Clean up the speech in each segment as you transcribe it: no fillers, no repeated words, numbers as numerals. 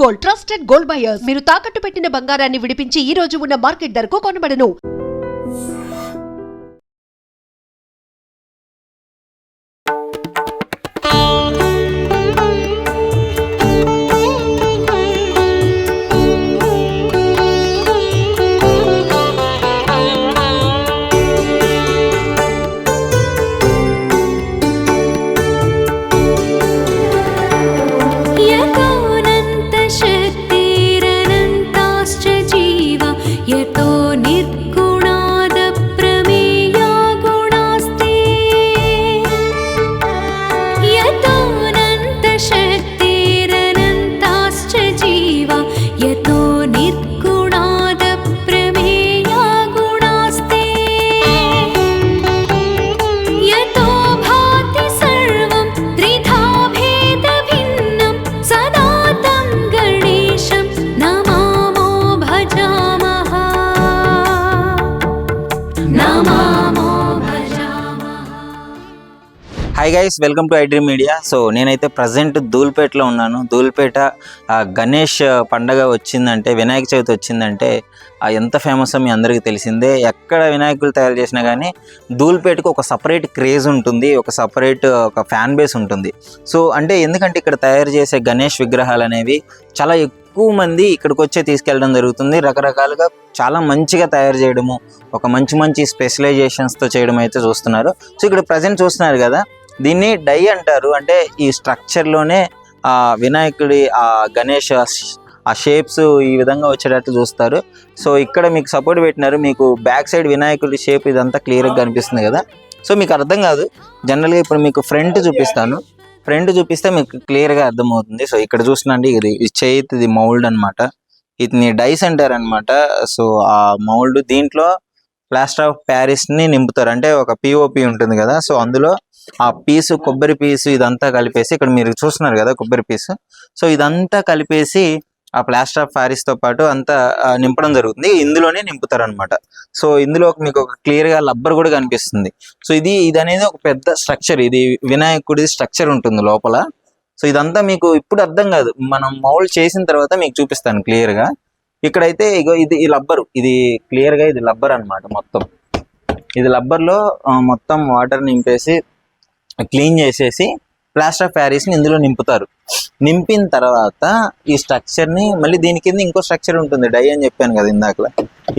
Gold, trusted gold buyers. మీరు తాకట్టు పెట్టిన బంగారాన్ని విడిపించి ఈ రోజు ఉన్న మార్కెట్ ధరకు కొనబడను. Hi guys, welcome to iDream media. So నేనైతే ప్రజెంట్ ధూల్పేటలో ఉన్నాను. ధూల్పేట గణేష్ పండగ వచ్చిందంటే, వినాయక చవితి వచ్చిందంటే ఎంత ఫేమస్ మీ అందరికీ తెలిసిందే. ఎక్కడ వినాయకులు తయారు చేసినా కానీ ధూల్పేటకు ఒక సపరేట్ క్రేజ్ ఉంటుంది, ఒక సపరేట్ ఒక ఫ్యాన్ బేస్ ఉంటుంది. సో అంటే ఎందుకంటే ఇక్కడ తయారు చేసే గణేష్ విగ్రహాలు అనేవి చాలా ఎక్కువ మంది ఇక్కడికి వచ్చే తీసుకెళ్ళడం జరుగుతుంది. రకరకాలుగా చాలా మంచిగా తయారు చేయడము, ఒక మంచి స్పెషలైజేషన్స్తో చేయడం అయితే చూస్తున్నారు. సో ఇక్కడ ప్రజెంట్ చూస్తున్నారు కదా, దీన్ని డై అంటారు. అంటే ఈ స్ట్రక్చర్లోనే వినాయకుడి గణేష్ ఆ షేప్స్ ఈ విధంగా వచ్చేటట్టు చూస్తారు. సో ఇక్కడ మీకు సపోర్ట్ పెట్టినారు. మీకు బ్యాక్ సైడ్ వినాయకుడి షేప్ ఇదంతా క్లియర్గా కనిపిస్తుంది కదా. సో మీకు అర్థం కాదు, జనరల్గా ఇప్పుడు మీకు ఫ్రంట్ చూపిస్తాను. ఫ్రంట్ చూపిస్తే మీకు క్లియర్గా అర్థమవుతుంది. సో ఇక్కడ చూసినండి, ఇది చేతిది మౌల్డ్ అనమాట. ఇది డైస్ అంటారు అనమాట. సో ఆ మౌల్డ్ దీంట్లో ప్లాస్టర్ ఆఫ్ ప్యారిస్ని నింపుతారు. అంటే ఒక పిఓపి ఉంటుంది కదా, సో అందులో ఆ పీసు, కొబ్బరి పీసు ఇదంతా కలిపేసి, ఇక్కడ మీరు చూస్తున్నారు కదా కొబ్బరి పీసు, సో ఇదంతా కలిపేసి ఆ ప్లాస్టర్ ఆఫ్ ప్యారిస్తో పాటు అంతా నింపడం జరుగుతుంది. ఇందులోనే నింపుతారు అనమాట. సో ఇందులో మీకు ఒక క్లియర్గా లబ్బర్ కూడా కనిపిస్తుంది. సో ఇది అనేది ఒక పెద్ద స్ట్రక్చర్. ఇది వినాయకుడి స్ట్రక్చర్ ఉంటుంది లోపల. సో ఇదంతా మీకు ఇప్పుడు అర్థం కాదు, మనం మౌల్డ్ చేసిన తర్వాత మీకు చూపిస్తాను క్లియర్గా. ఇక్కడైతే ఇది ఈ లబ్బరు, ఇది క్లియర్గా ఇది లబ్బర్ అనమాట. మొత్తం ఇది లబ్బర్లో మొత్తం వాటర్ నింపేసి క్లీన్ చేసేసి ప్లాస్టర్ ఆఫ్ ప్యారిస్ని ఇందులో నింపుతారు. నింపిన తర్వాత ఈ స్ట్రక్చర్ని మళ్ళీ దీని కింద ఇంకో స్ట్రక్చర్ ఉంటుంది, డై అని చెప్పాను కదా ఇందాకలా.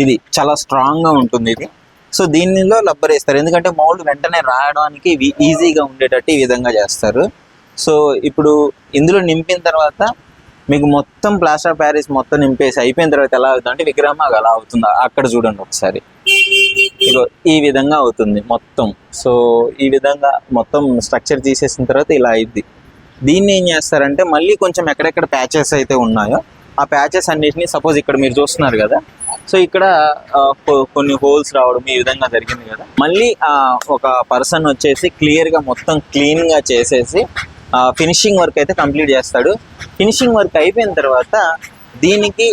ఇది చాలా స్ట్రాంగ్గా ఉంటుంది ఇది. సో దీనిలో లబ్బర్ వేస్తారు, ఎందుకంటే మౌల్డ్ వెంటనే రాయడానికి ఈజీగా ఉండేటట్టు ఈ విధంగా చేస్తారు. సో ఇప్పుడు ఇందులో నింపిన తర్వాత మీకు మొత్తం ప్లాస్టర్ ఆఫ్ ప్యారిస్ మొత్తం నింపేసి అయిపోయిన తర్వాత ఎలా అవుతుంది అంటే విగ్రహం అలా అవుతుంది. అక్కడ చూడండి ఒకసారి, ఇగో ఈ విధంగా అవుతుంది మొత్తం. సో ఈ విధంగా మొత్తం స్ట్రక్చర్ తీసేసిన తర్వాత ఇలా అయింది. దీన్ని ఏం చేస్తారంటే మళ్ళీ కొంచెం ఎక్కడెక్కడ ప్యాచెస్ అయితే ఉన్నాయో ఆ ప్యాచెస్ అన్నిటిని, సపోజ్ ఇక్కడ మీరు చూస్తున్నారు కదా, సో ఇక్కడ కొన్ని హోల్స్ రావడం ఈ విధంగా జరిగింది కదా, మళ్ళీ ఒక పర్సన్ వచ్చేసి క్లియర్గా మొత్తం క్లీన్గా చేసేసి ఫినిషింగ్ వర్క్ అయితే కంప్లీట్ చేస్తాడు. ఫినిషింగ్ వర్క్ అయిపోయిన తర్వాత దీనికి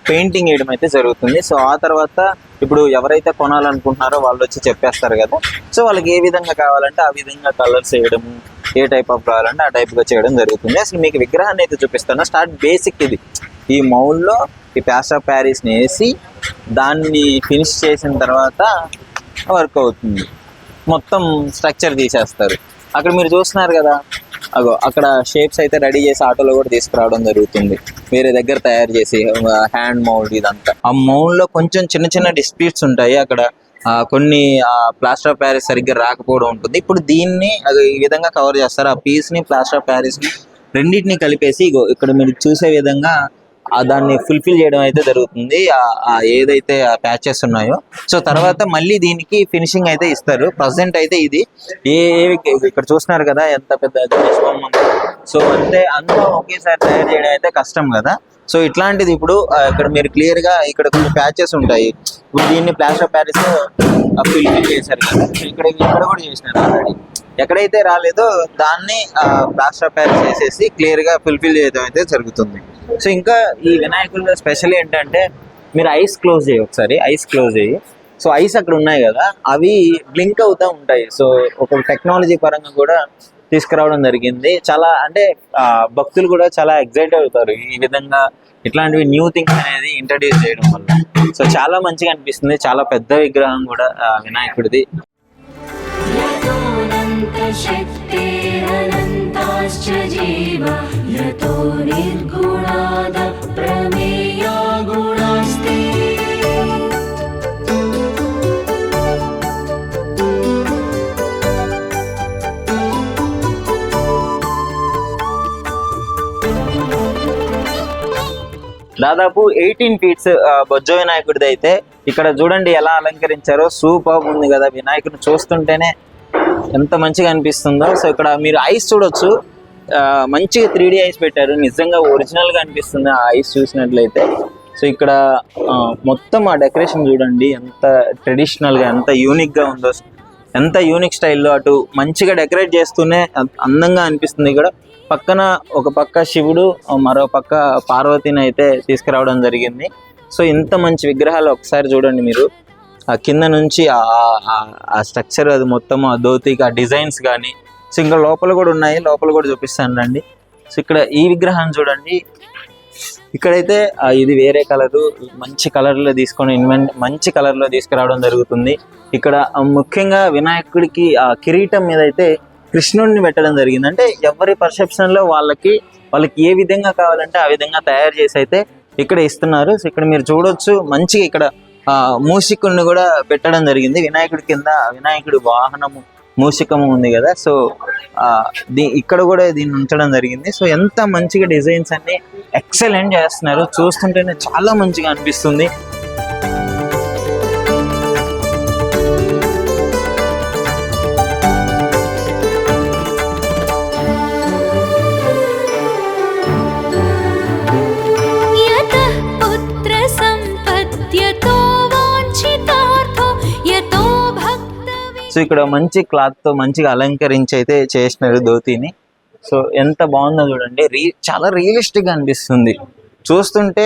పెయింటింగ్ వేయడం అయితే జరుగుతుంది. సో ఆ తర్వాత ఇప్పుడు ఎవరైతే కొనాలనుకుంటున్నారో వాళ్ళు వచ్చి చెప్పేస్తారు కదా, సో వాళ్ళకి ఏ విధంగా కావాలంటే ఆ విధంగా కలర్స్ వేయడము, ఏ టైప్ ఆఫ్ కావాలంటే ఆ టైప్గా చేయడం జరుగుతుంది. అసలు మీకు విగ్రహాన్ని అయితే చూపిస్తాను. స్టార్ట్ బేసిక్ ఇది, ఈ మౌల్డ్లో ఈ ప్లాస్టర్ ఆఫ్ ప్యారిస్ని వేసి దాన్ని ఫినిష్ చేసిన తర్వాత వర్క్ అవుతుంది. మొత్తం స్ట్రక్చర్ తీసేస్తారు. అక్కడ మీరు చూస్తున్నారు కదా, అగో అక్కడ షేప్స్ అయితే రెడీ చేసి ఆటోలో కూడా తీసుకురావడం జరుగుతుంది, వేరే దగ్గర తయారు చేసి హ్యాండ్ మౌల్డ్ ఇదంతా. ఆ మౌల్డ్లో కొంచెం చిన్న డిస్ప్యూట్స్ ఉంటాయి. అక్కడ కొన్ని ప్లాస్టర్ ఆఫ్ ప్యారిస్ సరిగ్గా రాకపోవడం ఉంటుంది. ఇప్పుడు దీన్ని ఈ విధంగా కవర్ చేస్తారు. ఆ పీస్ని ప్లాస్టర్ ఆఫ్ ప్యారిస్ని రెండింటిని కలిపేసి ఇగో ఇక్కడ మీరు చూసే విధంగా దాన్ని ఫుల్ఫిల్ చేయడం అయితే జరుగుతుంది, ఏదైతే ఆ ప్యాచెస్ ఉన్నాయో. సో తర్వాత మళ్ళీ దీనికి ఫినిషింగ్ అయితే ఇస్తారు. ప్రజెంట్ అయితే ఇది ఇక్కడ చూస్తున్నారు కదా ఎంత పెద్ద గణేష్ బొమ్మ ఉంది. సో అంతా ఒకేసారి తయారు చేయడం అయితే కష్టం కదా. సో ఇట్లాంటిది ఇప్పుడు ఇక్కడ మీరు క్లియర్గా ఇక్కడ కొన్ని ప్యాచెస్ ఉంటాయి. ఇప్పుడు దీన్ని ప్లాస్టర్ ఆఫ్ ప్యారిస్ ఫిల్ఫిల్ చేశారు కదా, ఇక్కడ కూడా చేసినారు ఆల్రెడీ. ఎక్కడైతే రాలేదో దాన్ని ప్లాస్టర్ ఆఫ్ ప్యారిస్ వేసేసి క్లియర్గా ఫుల్ఫిల్ చేయడం అయితే జరుగుతుంది. సో ఇంకా ఈ వినాయకుల్లో స్పెషల్ ఏంటంటే మీరు ఐస్ క్లోజ్ చేయి, ఒకసారి ఐస్ క్లోజ్ చేయి. సో ఐస్ అక్కడ ఉన్నాయి కదా, అవి బ్లింక్ అవుతూ ఉంటాయి. సో ఒక టెక్నాలజీ పరంగా కూడా తీసుకురావడం జరిగింది. చాలా అంటే భక్తులు కూడా చాలా ఎక్సైట్ అవుతారు ఈ విధంగా ఇట్లాంటివి న్యూ థింగ్స్ అనేది ఇంట్రడ్యూస్ చేయడం వల్ల. సో చాలా మంచిగా అనిపిస్తుంది. చాలా పెద్ద విగ్రహం కూడా వినాయకుడిది. దాదాపు 18 feet బొజ్జ వినాయకుడిది అయితే ఇక్కడ చూడండి ఎలా అలంకరించారో, సూపర్ ఉంది కదా. వినాయకుడిని చూస్తుంటేనే ఎంత మంచిగా అనిపిస్తుందో. సో ఇక్కడ మీరు ఐస్ చూడొచ్చు, మంచిగా 3D ఐస్ పెట్టారు. నిజంగా ఒరిజినల్ గా అనిపిస్తుంది ఆ ఐస్ చూసినట్లయితే. సో ఇక్కడ మొత్తం ఆ డెకరేషన్ చూడండి ఎంత ట్రెడిషనల్ గా, ఎంత యూనిక్ గా ఉందో, ఎంత యూనిక్ స్టైల్లో అటు మంచిగా డెకరేట్ చేస్తూనే అందంగా అనిపిస్తుంది. ఇక్కడ పక్కన ఒక పక్క శివుడు, మరో పక్క పార్వతిని అయితే తీసుకురావడం జరిగింది. సో ఇంత మంచి విగ్రహాలు ఒకసారి చూడండి మీరు. ఆ కింద నుంచి ఆ స్ట్రక్చర్, అది మొత్తం ఆ ధోతికి ఆ డిజైన్స్ కానీ. సో ఇంకా లోపల కూడా ఉన్నాయి, లోపల కూడా చూపిస్తాను రండి. సో ఇక్కడ ఈ విగ్రహాన్ని చూడండి. ఇక్కడైతే ఇది వేరే కలరు, మంచి కలర్లో తీసుకొని మంచి కలర్లో తీసుకురావడం జరుగుతుంది. ఇక్కడ ముఖ్యంగా వినాయకుడికి ఆ కిరీటం మీద అయితే కృష్ణుడిని పెట్టడం జరిగింది. అంటే ఎవరి పర్సెప్షన్లో వాళ్ళకి ఏ విధంగా కావాలంటే ఆ విధంగా తయారు చేసి అయితే ఇక్కడ ఇస్తున్నారు. సో ఇక్కడ మీరు చూడొచ్చు మంచిగా ఇక్కడ మూషికుడిని కూడా పెట్టడం జరిగింది. వినాయకుడి కింద వినాయకుడి వాహనము మూషికము ఉంది కదా. సో ఇక్కడ కూడా దీన్ని ఉంచడం జరిగింది. సో ఎంత మంచిగా డిజైన్స్ అన్ని ఎక్సలెంట్ చేస్తున్నారు, చూస్తుంటేనే చాలా మంచిగా అనిపిస్తుంది. సో ఇక్కడ మంచి క్లాత్ తో మంచిగా అలంకరించి అయితే చేసినారు ధోతిని. సో ఎంత బాగుందో చూడండి. చాలా రియలిస్టిక్ గా అనిపిస్తుంది చూస్తుంటే.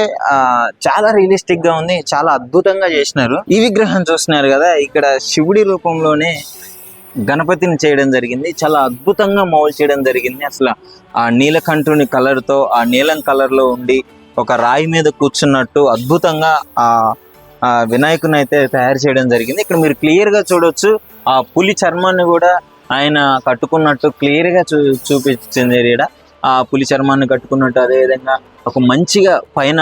చాలా రియలిస్టిక్ గా ఉంది, చాలా అద్భుతంగా చేసినారు. ఈ విగ్రహం చూస్తున్నారు కదా, ఇక్కడ శివుడి రూపంలోనే గణపతిని చేయడం జరిగింది. చాలా అద్భుతంగా మౌల్డ్ చేయడం జరిగింది. అసలు ఆ నీలకంఠుని కలర్ తో, ఆ నీలం కలర్ లో ఉండి ఒక రాయి మీద కూర్చున్నట్టు అద్భుతంగా ఆ వినాయకుని అయితే తయారు చేయడం జరిగింది. ఇక్కడ మీరు క్లియర్ గా చూడొచ్చు, ఆ పులి చర్మాన్ని కూడా ఆయన కట్టుకున్నట్టు క్లియర్ గా చూపించింది. ఇక్కడ ఆ పులి చర్మాన్ని కట్టుకున్నట్టు, అదే విధంగా ఒక మంచిగా పైన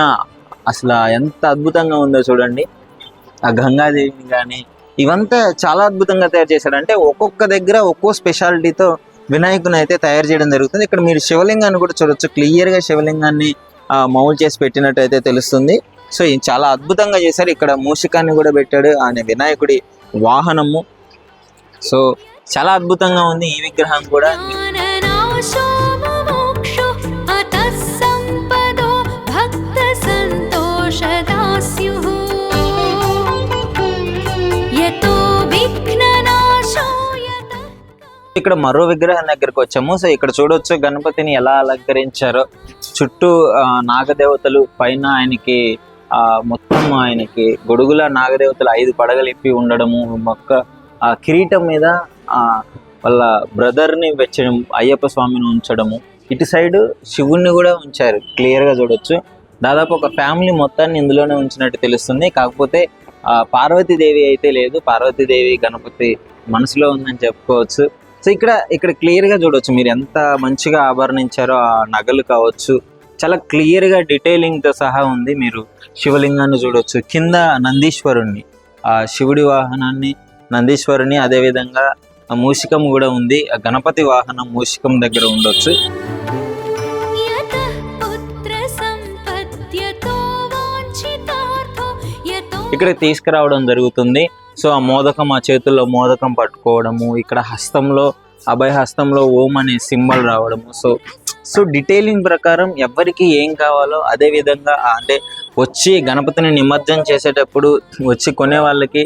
అసలు ఎంత అద్భుతంగా ఉందో చూడండి. ఆ గంగాదేవిని కానీ ఇవంతా చాలా అద్భుతంగా తయారు చేశాడు. అంటే ఒక్కొక్క దగ్గర ఒక్కో స్పెషాలిటీతో వినాయకుని అయితే తయారు చేయడం జరుగుతుంది. ఇక్కడ మీరు శివలింగాన్ని కూడా చూడొచ్చు, క్లియర్ గా శివలింగాన్ని మౌల్డ్ చేసి పెట్టినట్టు అయితే తెలుస్తుంది. సో చాలా అద్భుతంగా చేశారు. ఇక్కడ మూషికాన్ని కూడా పెట్టాడు, ఆయన వినాయకుడి వాహనము. సో చాలా అద్భుతంగా ఉంది ఈ విగ్రహం కూడా. ఇక్కడ మరో విగ్రహం దగ్గరకు వచ్చాము. సో ఇక్కడ చూడొచ్చు గణపతిని ఎలా అలంకరించారో. చుట్టూ నాగదేవతలు, పైన ఆయనకి మొత్తం ఆయనకి గొడుగుల నాగదేవతలు 5 పడగలు ఇప్పి ఉండడము, ఆ కిరీటం మీద వాళ్ళ బ్రదర్ని వెచ్చడం, అయ్యప్ప స్వామిని ఉంచడము. ఇటు సైడ్ శివుణ్ణి కూడా ఉంచారు, క్లియర్ గా చూడొచ్చు. దాదాపు ఒక ఫ్యామిలీ మొత్తాన్ని ఇందులోనే ఉంచినట్టు తెలుస్తుంది. కాకపోతే పార్వతీదేవి అయితే లేదు, పార్వతీదేవి గణపతి మనసులో ఉందని చెప్పుకోవచ్చు. సో ఇక్కడ క్లియర్ గా చూడొచ్చు మీరు ఎంత మంచిగా ఆభరణించారో. ఆ నగలు కావచ్చు చాలా క్లియర్ గా డీటెయిలింగ్ తో సహా ఉంది. మీరు శివలింగాన్ని చూడొచ్చు, కింద నందీశ్వరుణ్ణి, ఆ శివుడి వాహనాన్ని, నందీశ్వరుని, అదే విధంగా మూషికం కూడా ఉంది. ఆ గణపతి వాహనం మూషికం దగ్గర ఉండొచ్చు. ఇక్కడ తీసుకురావడం జరుగుతుంది. సో ఆ మోదకం, ఆ చేతుల్లో మోదకం పట్టుకోవడము, ఇక్కడ హస్తంలో అభయ హస్తంలో ఓం అనే సింబల్ రావడము. సో డీటెయిలింగ్ ప్రకారం ఎవరికి ఏం కావాలో అదే విధంగా, అంటే వచ్చి గణపతిని నిమజ్జనం చేసేటప్పుడు వచ్చి కొనే వాళ్ళకి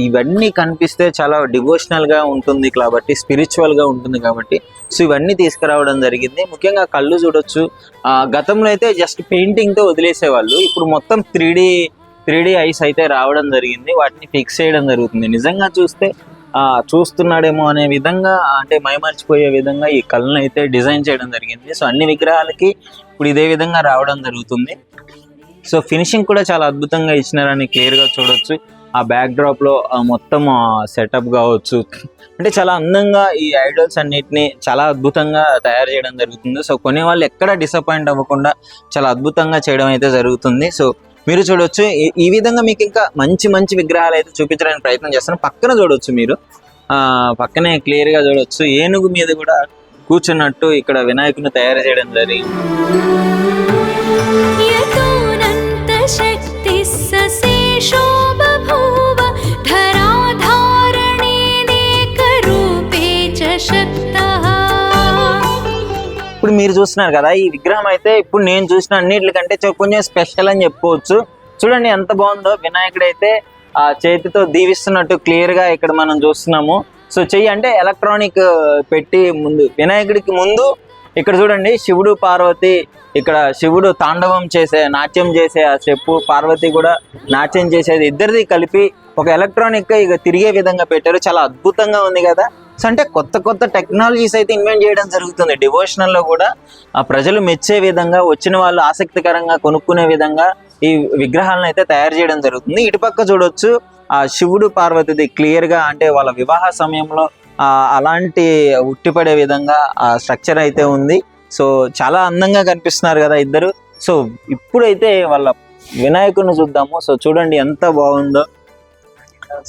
ఇవన్నీ కనిపిస్తే చాలా డివోషనల్గా ఉంటుంది కాబట్టి, స్పిరిచువల్గా ఉంటుంది కాబట్టి సో ఇవన్నీ తీసుకురావడం జరిగింది. ముఖ్యంగా కళ్ళు చూడొచ్చు. గతంలో అయితే జస్ట్ పెయింటింగ్తో వదిలేసేవాళ్ళు, ఇప్పుడు మొత్తం 3D ఐస్ అయితే రావడం జరిగింది. వాటిని ఫిక్స్ చేయడం జరుగుతుంది. నిజంగా చూస్తే చూస్తున్నాడేమో అనే విధంగా, అంటే మైమర్చిపోయే విధంగా ఈ కళ్ళను అయితే డిజైన్ చేయడం జరిగింది. సో అన్ని విగ్రహాలకి ఇప్పుడు ఇదే విధంగా రావడం జరుగుతుంది. సో ఫినిషింగ్ కూడా చాలా అద్భుతంగా ఇచ్చినారని క్లియర్గా చూడొచ్చు. ఆ బ్యాక్ డ్రాప్ లో మొత్తం సెటప్ కావచ్చు, అంటే చాలా అందంగా ఈ ఐడల్స్ అన్నిటిని చాలా అద్భుతంగా తయారు చేయడం జరుగుతుంది. సో కొనే వాళ్ళు ఎక్కడ డిసప్పాయింట్ అవ్వకుండా చాలా అద్భుతంగా చేయడం అయితే జరుగుతుంది. సో మీరు చూడొచ్చు ఈ విధంగా మీకు ఇంకా మంచి మంచి విగ్రహాలు అయితే చూపించడానికి ప్రయత్నం చేస్తాను. పక్కన చూడొచ్చు, మీరు పక్కనే క్లియర్ గా చూడొచ్చు, ఏనుగు మీద కూడా కూర్చున్నట్టు ఇక్కడ వినాయకుని తయారు చేయడం జరిగింది. ఇప్పుడు మీరు చూస్తున్నారు కదా, ఈ విగ్రహం అయితే ఇప్పుడు నేను చూసిన అన్నిటికంటే కొంచెం స్పెషల్ అని చెప్పుకోవచ్చు. చూడండి ఎంత బాగుందో. వినాయకుడు అయితే ఆ చేతితో దీవిస్తున్నట్టు క్లియర్ గా ఇక్కడ మనం చూస్తున్నాము. సో చెయ్యి అంటే ఎలక్ట్రానిక్ పెట్టి ముందు వినాయకుడికి ముందు ఇక్కడ చూడండి శివుడు పార్వతి, ఇక్కడ శివుడు తాండవం చేసే నాట్యం చేసే ఆ స్టెప్, పార్వతి కూడా నాట్యం చేసేది, ఇద్దరిది కలిపి ఒక ఎలక్ట్రానిక్ ఇక తిరిగే విధంగా పెట్టారు. చాలా అద్భుతంగా ఉంది కదా. సో అంటే కొత్త కొత్త టెక్నాలజీస్ అయితే ఇన్వెంట్ చేయడం జరుగుతుంది. డివోషనల్ లో కూడా ఆ ప్రజలు మెచ్చే విధంగా, వచ్చిన వాళ్ళు ఆసక్తికరంగా కొనుక్కునే విధంగా ఈ విగ్రహాలను అయితే తయారు చేయడం జరుగుతుంది. ఇటుపక్క చూడొచ్చు ఆ శివుడు పార్వతిది క్లియర్ గా, అంటే వాళ్ళ వివాహ సమయంలో అలాంటి ఉట్టిపడే విధంగా ఆ స్ట్రక్చర్ అయితే ఉంది. సో చాలా అందంగా కనిపిస్తున్నారు కదా ఇద్దరు. సో ఇప్పుడైతే వాళ్ళ వినాయకుడిని చూద్దాము. సో చూడండి ఎంత బాగుందో.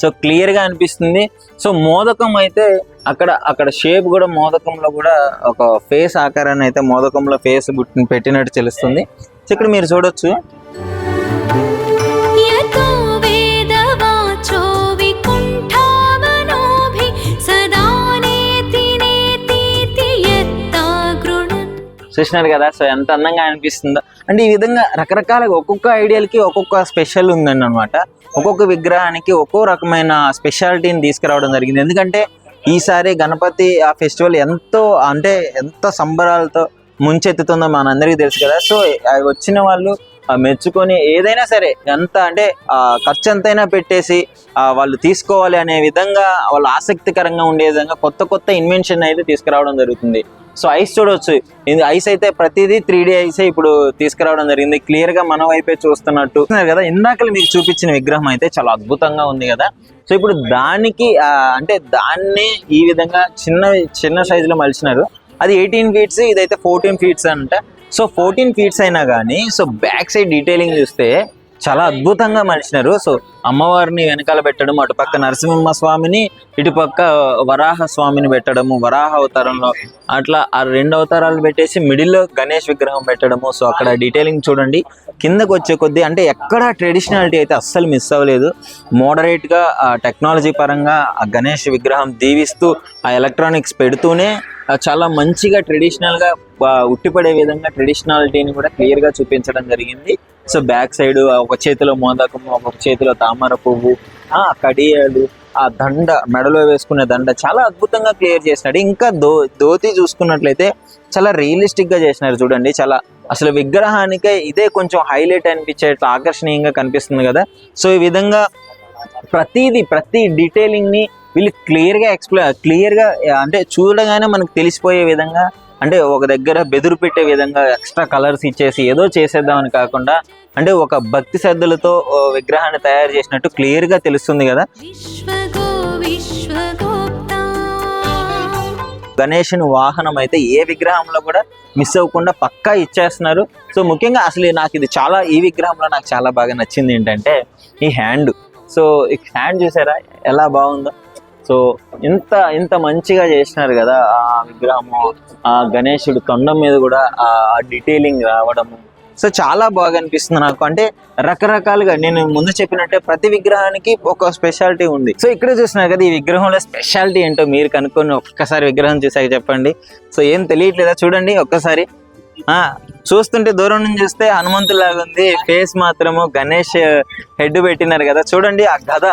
సో క్లియర్ గా అనిపిస్తుంది. సో మోదకం అయితే అక్కడ షేప్ కూడా మోదకంలో కూడా ఒక ఫేస్ ఆకారాన్ని అయితే మోదకంలో ఫేస్ పెట్టినట్టు తెలుస్తుంది. సో ఇక్కడ మీరు చూడొచ్చు. చూసినారు కదా. సో ఎంత అందంగా అనిపిస్తుందో. అంటే ఈ విధంగా రకరకాలుగా ఒక్కొక్క ఐడియాలకి ఒక్కొక్క స్పెషల్ ఉందండి అనమాట. ఒక్కొక్క విగ్రహానికి ఒక్కో రకమైన స్పెషాలిటీని తీసుకురావడం జరిగింది. ఎందుకంటే ఈసారి గణపతి ఆ ఫెస్టివల్ ఎంత సంబరాలతో ముంచెత్తుతుందో మనందరికీ తెలుసు కదా. సో వచ్చిన వాళ్ళు మెచ్చుకొని ఏదైనా సరే ఎంత అంటే ఖర్చు ఎంతైనా పెట్టేసి వాళ్ళు తీసుకోవాలి అనే విధంగా, వాళ్ళు ఆసక్తికరంగా ఉండే విధంగా కొత్త కొత్త ఇన్వెన్షన్ అయితే తీసుకురావడం జరుగుతుంది. సో ఐస్ చూడవచ్చు. ఐస్ అయితే ప్రతిదీ 3D ఐస్ ఇప్పుడు తీసుకురావడం జరిగింది. క్లియర్ గా మన వైపే చూస్తున్నట్టు కదా. ఇందాక మీకు చూపించిన విగ్రహం అయితే చాలా అద్భుతంగా ఉంది కదా. సో ఇప్పుడు దానికి అంటే దాన్ని ఈ విధంగా చిన్న సైజులో మలిచినారు. అది 18 feet, ఇదైతే 14 feet అంట. సో 14 feet అయినా కానీ సో బ్యాక్ సైడ్ డీటెయిలింగ్ చూస్తే చాలా అద్భుతంగా మలిచినారు. సో అమ్మవారిని వెనకాల పెట్టడం, అటుపక్క నరసింహ స్వామిని, ఇటుపక్క వరాహ స్వామిని పెట్టడము, వరాహ అవతారంలో అట్లా ఆ 2 అవతారాలు పెట్టేసి మిడిల్లో గణేష్ విగ్రహం పెట్టడము. సో అక్కడ డీటెయిలింగ్ చూడండి. కిందకు వచ్చే కొద్దీ అంటే ఎక్కడ ట్రెడిషనాలిటీ అయితే అస్సలు మిస్ అవ్వలేదు. మోడరేట్గా టెక్నాలజీ పరంగా ఆ గణేష్ విగ్రహం దీవిస్తూ ఆ ఎలక్ట్రానిక్స్ పెడుతూనే చాలా మంచిగా ట్రెడిషనల్గా ఉట్టిపడే విధంగా ట్రెడిషనాలిటీని కూడా క్లియర్గా చూపించడం జరిగింది. సో బ్యాక్ సైడ్ ఒక చేతిలో మోదకము, ఒక చేతిలో తామర పువ్వు, కడియాలు, ఆ దండ, మెడలో వేసుకునే దండ చాలా అద్భుతంగా క్లియర్ చేసినాడు. ఇంకా ధోతి చూసుకున్నట్లయితే చాలా రియలిస్టిక్ గా చేసినారు. చూడండి, చాలా అసలు విగ్రహానికే ఇదే కొంచెం హైలైట్ అనిపించేట్టు ఆకర్షణీయంగా కనిపిస్తుంది కదా. సో ఈ విధంగా ప్రతి డీటెయిలింగ్ ని వీళ్ళు క్లియర్గా అంటే చూడగానే మనకు తెలిసిపోయే విధంగా, అంటే ఒక దగ్గర బెదురు పెట్టే విధంగా ఎక్స్ట్రా కలర్స్ ఇచ్చేసి ఏదో చేసేద్దామని కాకుండా, అంటే ఒక భక్తి శ్రద్ధలతో విగ్రహాన్ని తయారు చేసినట్టు క్లియర్ గా తెలుస్తుంది కదా. గణేషుని వాహనం అయితే ఏ విగ్రహంలో కూడా మిస్ అవ్వకుండా పక్కా ఇచ్చేస్తున్నారు. సో ముఖ్యంగా అసలు ఈ విగ్రహంలో నాకు చాలా బాగా నచ్చింది ఏంటంటే ఈ హ్యాండ్. సో ఈ హ్యాండ్ చూసారా ఎలా బాగుందో. సో ఇంత మంచిగా చేసినారు కదా ఆ విగ్రహము. ఆ గణేశుడు తొండం మీద కూడా ఆ డీటెయిలింగ్ రావడము, సో చాలా బాగా అనిపిస్తుంది నాకు. అంటే రకరకాలుగా నేను ముందు చెప్పినట్టే ప్రతి విగ్రహానికి ఒక స్పెషాలిటీ ఉంది. సో ఇక్కడ చూస్తున్నారు కదా, ఈ విగ్రహంలో స్పెషాలిటీ ఏంటో మీరు కనుక్కొని ఒక్కసారి విగ్రహం చూసాక చెప్పండి. సో ఏం తెలియట్లేదా? చూడండి ఒక్కసారి. చూస్తుంటే దూరం నుంచి చూస్తే హనుమంతులాగా ఉంది, ఫేస్ మాత్రము గణేష్ హెడ్ పెట్టినారు కదా. చూడండి ఆ గద,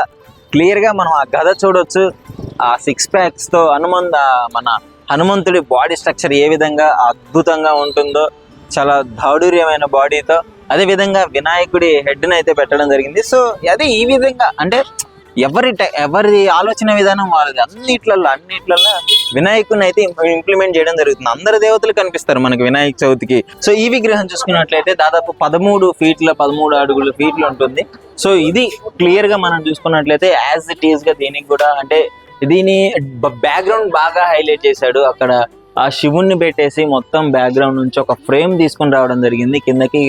క్లియర్ గా మనం ఆ గద చూడొచ్చు. ఆ 6 packs తో మన హనుమంతుడి బాడీ స్ట్రక్చర్ ఏ విధంగా అద్భుతంగా ఉంటుందో, చాలా దాడుర్యమైన బాడీతో. అదే విధంగా వినాయకుడి హెడ్ ని అయితే పెట్టడం జరిగింది. సో అది ఈ విధంగా అంటే ఎవరి ఆలోచన విధానం వాళ్ళది. అన్నిట్లలో వినాయకుని అయితే ఇంప్లిమెంట్ చేయడం జరుగుతుంది. అందరు దేవతలు కనిపిస్తారు మనకి వినాయక చవితికి. సో ఈ విగ్రహం చూసుకున్నట్లయితే దాదాపు 13 అడుగుల ఫీట్లు ఉంటుంది. సో ఇది క్లియర్ గా మనం చూసుకున్నట్లయితే యాజ్ ఇట్ ఈస్ గా దీనికి కూడా అంటే దీని బ్యాక్గ్రౌండ్ బాగా హైలైట్ చేశాడు. అక్కడ ఆ శివుణ్ణి పెట్టేసి మొత్తం బ్యాక్గ్రౌండ్ నుంచి ఒక ఫ్రేమ్ తీసుకుని రావడం జరిగింది. కిందకి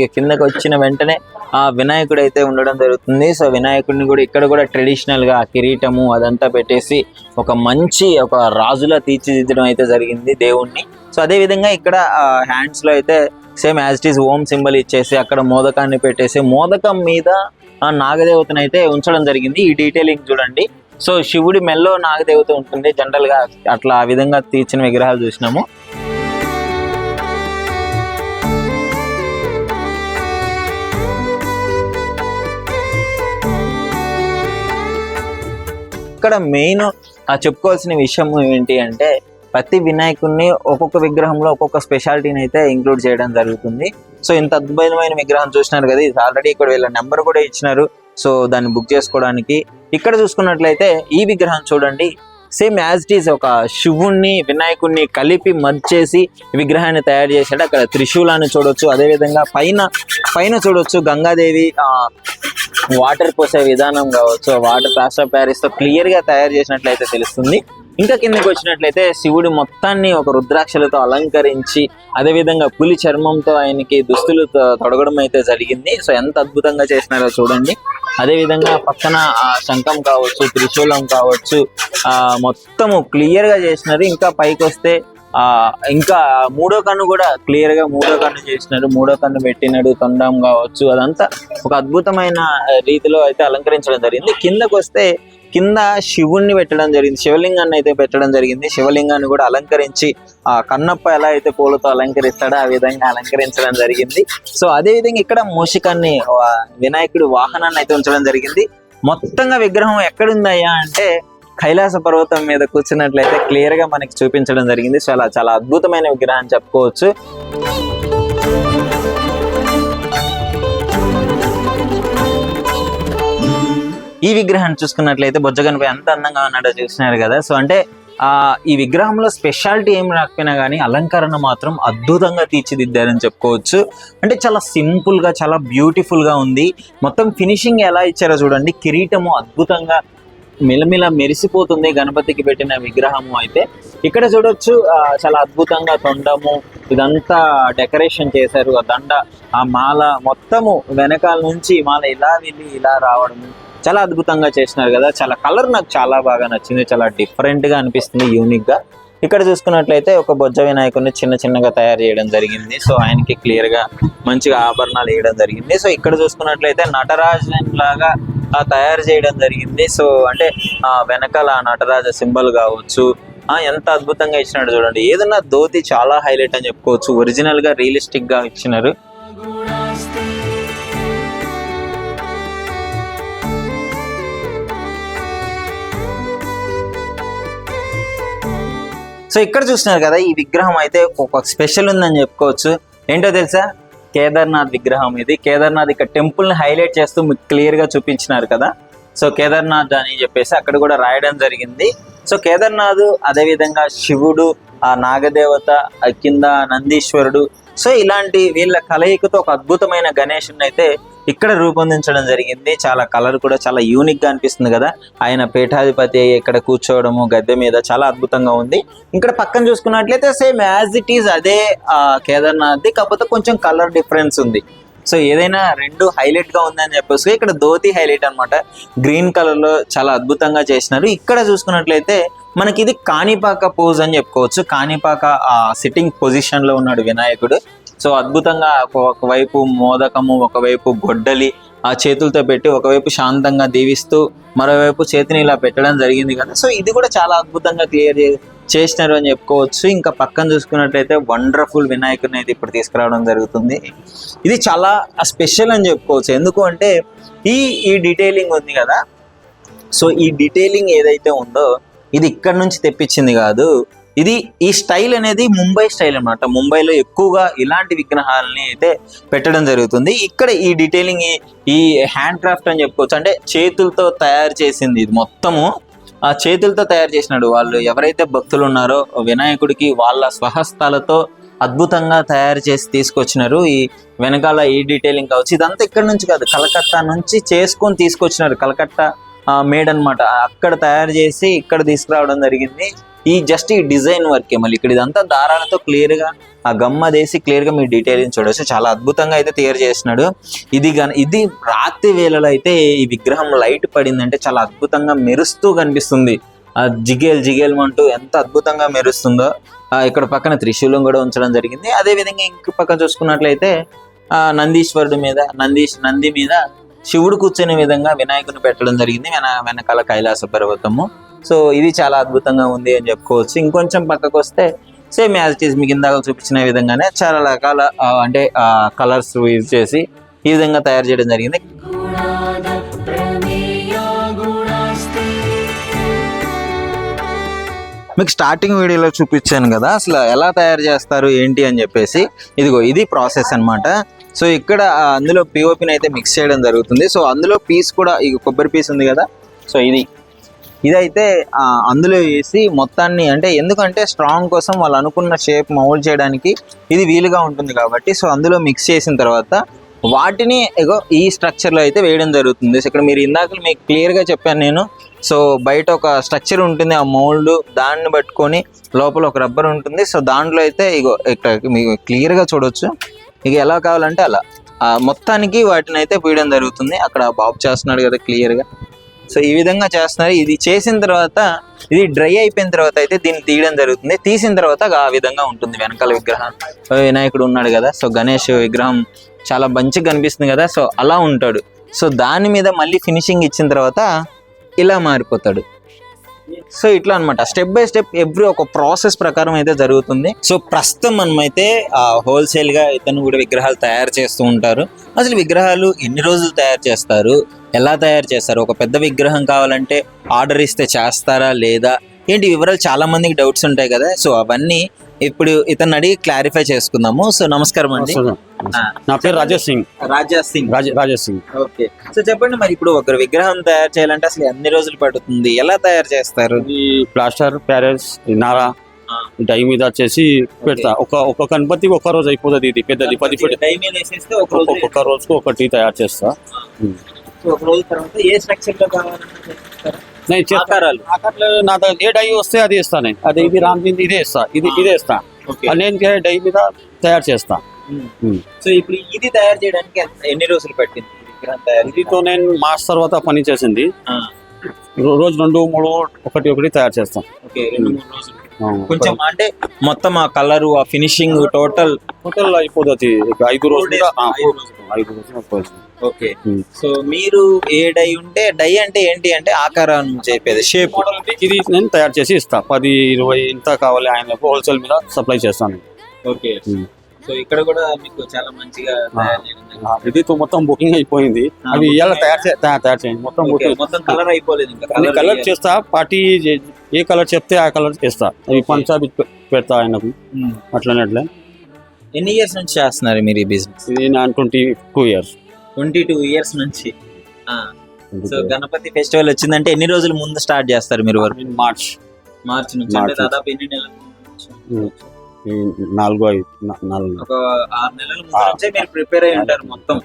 వచ్చిన వెంటనే ఆ వినాయకుడు అయితే ఉండడం జరుగుతుంది. సో వినాయకుడిని కూడా ఇక్కడ కూడా ట్రెడిషనల్ గా కిరీటము అదంతా పెట్టేసి ఒక రాజులా తీర్చిదిద్దడం అయితే జరిగింది దేవుణ్ణి. సో అదే విధంగా ఇక్కడ హ్యాండ్స్ లో అయితే same as it is Om symbol ఇచ్చేసి అక్కడ మోదకాన్ని పెట్టేసి మోదకం మీద ఆ నాగదేవతను అయితే ఉంచడం జరిగింది. ఈ డీటెయిలింగ్ చూడండి. సో శివుడి మెల్లో నాగదేవత ఉంటుంది. జనరల్ గా అట్లా ఆ విధంగా తీర్చిన విగ్రహాలు చూసినాము. ఇక్కడ మెయిన్ చెప్పుకోవాల్సిన విషయం ఏంటి అంటే ప్రతి వినాయకుడిని ఒక్కొక్క విగ్రహంలో ఒక్కొక్క స్పెషాలిటీని అయితే ఇంక్లూడ్ చేయడం జరుగుతుంది. సో ఇంత అద్భుతమైన విగ్రహం చూసినారు కదా, ఇది ఆల్రెడీ ఇక్కడ వీళ్ళ నెంబర్ కూడా ఇచ్చినారు. సో దాన్ని బుక్ చేసుకోవడానికి. ఇక్కడ చూసుకున్నట్లయితే ఈ విగ్రహం చూడండి, సేమ్ యాజ్ ఇట్ ఈస్ ఒక శివుణ్ణి వినాయకుడిని కలిపి మర్జ్ చేసి విగ్రహాన్ని తయారు చేశాడు. అక్కడ త్రిశూలాన్ని చూడొచ్చు. అదేవిధంగా పైన చూడొచ్చు గంగాదేవి వాటర్ పోసే విధానం కావచ్చు, వాటర్ ప్లాస్టర్ ఆఫ్ ప్యారిస్ తో క్లియర్ గా తయారు చేసినట్లయితే తెలుస్తుంది. ఇంకా కిందకి వచ్చినట్లయితే శివుడి మొత్తాన్ని ఒక రుద్రాక్షలతో అలంకరించి అదేవిధంగా పులి చర్మంతో ఆయనకి దుస్తులు తొడగడం అయితే జరిగింది. సో ఎంత అద్భుతంగా చేసినారో చూడండి. అదేవిధంగా పక్కన శంఖం కావచ్చు, త్రిశూలం కావచ్చు, మొత్తము క్లియర్ గా చేసినారు. ఇంకా పైకి వస్తే ఇంకా మూడో కన్ను కూడా క్లియర్ గా చేసినారు. మూడో కన్ను పెట్టినాడు, తొండం కావచ్చు, అదంతా ఒక అద్భుతమైన రీతిలో అయితే అలంకరించడం జరిగింది. కిందకు వస్తే కింద శివుణ్ణి పెట్టడం జరిగింది, శివలింగాన్ని అయితే పెట్టడం జరిగింది. శివలింగాన్ని కూడా అలంకరించి ఆ కన్నప్ప ఎలా అయితే పూలతో అలంకరిస్తాడో ఆ విధంగా అలంకరించడం జరిగింది. సో అదే విధంగా ఇక్కడ మూషికాన్ని వినాయకుడి వాహనాన్ని అయితే ఉంచడం జరిగింది. మొత్తంగా విగ్రహం ఎక్కడుందయ్యా అంటే కైలాస పర్వతం మీద కూర్చున్నట్లయితే క్లియర్ గా మనకి చూపించడం జరిగింది. చాలా అద్భుతమైన విగ్రహం చెప్పుకోవచ్చు. ఈ విగ్రహాన్ని చూసుకున్నట్లయితే బొజ్జగనపై ఎంత అందంగా ఉన్నాడో చూస్తున్నారు కదా. సో అంటే ఈ విగ్రహంలో స్పెషాలిటీ ఏం రాకపోయినా కానీ అలంకరణ మాత్రం అద్భుతంగా తీర్చిదిద్దారని చెప్పుకోవచ్చు. అంటే చాలా సింపుల్ గా చాలా బ్యూటిఫుల్ గా ఉంది. మొత్తం ఫినిషింగ్ ఎలా ఇచ్చారో చూడండి. కిరీటము అద్భుతంగా మిలమిల మెరిసిపోతుంది గణపతికి పెట్టిన విగ్రహము అయితే. ఇక్కడ చూడొచ్చు చాలా అద్భుతంగా తొండము ఇదంతా డెకరేషన్ చేశారు. ఆ దండ, ఆ మాల మొత్తము వెనకాల నుంచి మాల ఇలా వెళ్ళి ఇలా రావడము చాలా అద్భుతంగా చేసినారు కదా. చాలా కలర్ నాకు చాలా బాగా నచ్చింది. చాలా డిఫరెంట్ గా అనిపిస్తుంది, యూనిక్ గా. ఇక్కడ చూసుకున్నట్లయితే ఒక బొజ్జ వినాయకుడిని చిన్నగా తయారు చేయడం జరిగింది. సో ఆయనకి క్లియర్ గా మంచిగా ఆభరణాలు వేయడం జరిగింది. సో ఇక్కడ చూసుకున్నట్లయితే నటరాజన్ లాగా తయారు చేయడం జరిగింది. సో అంటే వెనకాల నటరాజ సింబల్ కావచ్చు, ఎంత అద్భుతంగా ఇచ్చినాడు చూడండి. ఏదన్నా ధోతి చాలా హైలైట్ అని చెప్పుకోవచ్చు. ఒరిజినల్ గా రియలిస్టిక్ గా ఇచ్చినారు. సో ఇక్కడ చూస్తున్నారు కదా, ఈ విగ్రహం అయితే ఒక స్పెషల్ ఉందని చెప్పుకోవచ్చు. ఏంటో తెలుసా? కేదార్నాథ్ విగ్రహం ఇది. కేదార్నాథ్ ఇక్కడ టెంపుల్ ని హైలైట్ చేస్తూ మీకు క్లియర్ గా చూపించినారు కదా. సో కేదార్నాథ్ అని చెప్పేసి అక్కడ కూడా రాయడం జరిగింది. సో కేదార్నాథ్, అదేవిధంగా శివుడు, ఆ నాగదేవత, కింద నందీశ్వరుడు, సో ఇలాంటి వీళ్ళ కలయికతో ఒక అద్భుతమైన గణేశుని అయితే ఇక్కడ రూపొందించడం జరిగింది. చాలా కలర్ కూడా చాలా యూనిక్ గా అనిపిస్తుంది కదా. ఆయన పీఠాధిపతి ఇక్కడ కూర్చోవడము గద్దె మీద చాలా అద్భుతంగా ఉంది. ఇక్కడ పక్కన చూసుకున్నట్లయితే సేమ్ యాజ్ ఇట్ ఈజ్ అదే కేదార్నాథ్, కాకపోతే కొంచెం కలర్ డిఫరెన్స్ ఉంది. సో ఏదైనా రెండు హైలైట్ గా ఉందని చెప్పేసి ఇక్కడ ధోతి హైలైట్ అనమాట. గ్రీన్ కలర్ లో చాలా అద్భుతంగా చేసినారు. ఇక్కడ చూసుకున్నట్లయితే మనకి ఇది కాణిపాక పోజ్ అని చెప్పుకోవచ్చు. కాణిపాక సిట్టింగ్ పొజిషన్ లో ఉన్నాడు వినాయకుడు. సో అద్భుతంగా ఒకవైపు మోదకము, ఒకవైపు గొడ్డలి ఆ చేతులతో పెట్టి ఒకవైపు శాంతంగా దీవిస్తూ మరోవైపు చేతిని ఇలా పెట్టడం జరిగింది కదా. సో ఇది కూడా చాలా అద్భుతంగా క్లియర్ చేసినారు అని చెప్పుకోవచ్చు. ఇంకా పక్కన చూసుకున్నట్లయితే వండర్ఫుల్ వినాయకుడిని అయితే ఇప్పుడు తీసుకురావడం జరుగుతుంది. ఇది చాలా స్పెషల్ అని చెప్పుకోవచ్చు. ఎందుకు అంటే ఈ డీటెయిలింగ్ ఉంది కదా. సో ఈ డీటెయిలింగ్ ఏదైతే ఉందో ఇది ఇక్కడ నుంచి తెప్పించింది కాదు, ఇది ఈ స్టైల్ అనేది ముంబై స్టైల్ అన్నమాట. ముంబైలో ఎక్కువగా ఇలాంటి విగ్రహాలని అయితే పెట్టడం జరుగుతుంది. ఇక్కడ ఈ డీటెయిలింగ్ ఈ హ్యాండ్ క్రాఫ్ట్ అని చెప్పుకోవచ్చు. అంటే చేతులతో తయారు చేసింది ఇది మొత్తము. ఆ చేతులతో తయారు చేసినాడు. వాళ్ళు ఎవరైతే భక్తులు ఉన్నారో వినాయకుడికి వాళ్ళ స్వహస్తాలతో అద్భుతంగా తయారు చేసి తీసుకొచ్చినారు. ఈ వెనకాల ఈ డీటెయిలింగ్ కావచ్చు, ఇదంతా ఇక్కడ నుంచి కాదు, కలకత్తా నుంచి చేసుకొని తీసుకొచ్చినారు. కలకత్తా మేడ్ అన్నమాట. అక్కడ తయారు చేసి ఇక్కడ తీసుకురావడం జరిగింది. ఈ జస్ట్ ఈ డిజైన్ వర్కే. మళ్ళీ ఇక్కడ ఇదంతా దారాలతో క్లియర్ గా ఆ గమ్ అదేసి క్లియర్ గా మీరు డీటెయిలింగ్ చూడవచ్చు. చాలా అద్భుతంగా అయితే తయారు చేసినాడు. ఇది రాత్రి వేళలో అయితే ఈ విగ్రహం లైట్ పడిందంటే చాలా అద్భుతంగా మెరుస్తూ కనిపిస్తుంది. ఆ జిగేల్ అంటూ ఎంత అద్భుతంగా మెరుస్తుందో. ఇక్కడ పక్కన త్రిశూలం కూడా ఉంచడం జరిగింది. అదే విధంగా ఇంక పక్కన చూసుకున్నట్లయితే నందీశ్వరుడు మీద నంది మీద శివుడు కూర్చునే విధంగా వినాయకుని పెట్టడం జరిగింది. వెనకాల కైలాస పర్వతము. సో ఇది చాలా అద్భుతంగా ఉంది అని చెప్పుకోవచ్చు. ఇంకొంచెం పక్కకు వస్తే సేమ్ యాజ్ ఇట్ ఈస్ మీకు ఇందాక చూపించిన విధంగానే చాలా రకాల అంటే కలర్స్ యూజ్ చేసి ఈ విధంగా తయారు చేయడం జరిగింది. మీకు స్టార్టింగ్ వీడియోలో చూపించాను కదా అసలు ఎలా తయారు చేస్తారు ఏంటి అని చెప్పేసి. ఇది ప్రాసెస్ అన్నమాట. సో ఇక్కడ అందులో పిఓపిని అయితే మిక్స్ చేయడం జరుగుతుంది. సో అందులో పీస్ కూడా ఈ కొబ్బరి పీస్ ఉంది కదా, సో ఇదైతే అందులో వేసి మొత్తాన్ని, అంటే ఎందుకంటే స్ట్రాంగ్ కోసం వాళ్ళు అనుకున్న షేప్ మౌల్డ్ చేయడానికి ఇది వీలుగా ఉంటుంది కాబట్టి, సో అందులో మిక్స్ చేసిన తర్వాత వాటిని ఈ స్ట్రక్చర్లో అయితే వేయడం జరుగుతుంది. సో ఇక్కడ మీరు ఇందాక మీకు క్లియర్గా చెప్పాను నేను. సో బయట ఒక స్ట్రక్చర్ ఉంటుంది, ఆ మౌల్డ్ దాన్ని పట్టుకొని లోపల ఒక రబ్బర్ ఉంటుంది. సో దాంట్లో అయితే ఇక్కడ మీకు క్లియర్గా చూడవచ్చు. ఇక ఎలా కావాలంటే అలా మొత్తానికి వాటిని అయితే పూయడం జరుగుతుంది. అక్కడ బాబు చేస్తున్నాడు కదా క్లియర్గా. సో ఈ విధంగా చేస్తున్నారు. ఇది చేసిన తర్వాత ఇది డ్రై అయిపోయిన తర్వాత అయితే దీన్ని తీయడం జరుగుతుంది. తీసిన తర్వాత ఆ విధంగా ఉంటుంది వెనకాల విగ్రహం. వినాయకుడు ఉన్నాడు కదా, సో గణేష్ విగ్రహం చాలా మంచిగా కనిపిస్తుంది కదా, సో అలా ఉంటాడు. సో దాని మీద మళ్ళీ ఫినిషింగ్ ఇచ్చిన తర్వాత ఇలా మారిపోతాడు. సో ఇట్లా అనమాట, స్టెప్ బై స్టెప్ ఎవ్రీ ఒక ప్రాసెస్ ప్రకారం అయితే జరుగుతుంది. సో ప్రస్తుతం మనమైతే హోల్సేల్ గా ఇతను కూడా విగ్రహాలు తయారు చేస్తూ ఉంటారు. అసలు విగ్రహాలు ఎన్ని రోజులు తయారు చేస్తారు, ఎలా తయారు చేస్తారు, ఒక పెద్ద విగ్రహం కావాలంటే ఆర్డర్ ఇస్తే చేస్తారా లేదా ఏంటి వివరాలు చాలా మందికి డౌట్స్ ఉంటాయి కదా. సో అవన్నీ ఇప్పుడు ఇతను అడిగి క్లారిఫై చేసుకుందాము. సో నమస్కారం అండి, నా పేరు రాజేష్ సింగ్. రాజేష్ సింగ్. ఓకే, సో చెప్పండి మరి ఇప్పుడు ఒక విగ్రహం తయారు చేయాలంటే అసలు ఎన్ని రోజులు పడుతుంది, ఎలా తయారు చేస్తారు? ఈ ప్లాస్టర్, ప్యారెస్, నారా డై మీద వచ్చేసి పెడతా. ఒక గణపతికి ఒక రోజు అయిపోతుంది. ఇది పెద్దది 10 ఫీట్. డై మీద వేసేస్తే ఒక రోజుకు ఒకటి తయారు చేస్తా. సో ఒక రోజు తర్వాత ఏ స్ట్రక్చర్ లో కావాలన్నా నా దగ్గర ఏ డై వస్తే అది ఇస్తాను. అది ఇది రామ్జీంది ఇదే ఇస్తా, ఇదే ఇస్తా. నేను డై మీద తయారు చేస్తా. సో ఇప్పుడు ఇది తయారు చేయడానికి ఎన్ని రోజులు పట్టింది? ఇదితో నేను మార్చ్ తర్వాత పని చేసింది. రోజు 2-3 ఒకటి తయారు చేస్తాం. కొంచెం అంటే మొత్తం ఆ కలర్ ఆ ఫినిషింగ్ టోటల్ అయిపోతుంది. 5 రోజులు. ఓకే, సో మీరు ఏ డై ఉంటే డై అంటే ఏంటి అంటే ఆకారం చెప్పేది షేప్. ఇది నేను తయారు చేసి ఇస్తా. 10-20 ఇంత కావాలి ఆయనకు హోల్సేల్ మీద సప్లై చేస్తాను. ఓకే, సో ఇక్కడ కూడా మీకు చాలా మంచిగా ఇది మొత్తం బుకింగ్ అయిపోయింది. అది ఇవాళ తయారు చేయండి. మొత్తం కలర్ అయిపోలేదు ఇంకా. కలర్ చేస్తా. పార్టీ ఏ కలర్ చెప్తే ఆ కలర్ చేస్తా. అవి పంచాబి పెడతా ఆయనకు. అట్లా ఎన్ని ఇయర్స్ నుంచి చేస్తున్నారు మీరు ఈ బిజినెస్? ఇది నేను 22 years. 22 years నుంచి. సో గణపతి ఫెస్టివల్ వచ్చిందంటే ఎన్ని రోజుల ముందు స్టార్ట్ చేస్తారు మీరు వర్క్? మార్చ్ నుంచి. అంటే దాదాపు ఎన్ని నెలల ముందు? 4-5 ఒక 6 నెలల ముందు నుంచే మీరు ప్రిపేర్ అయి ఉంటారు మొత్తం.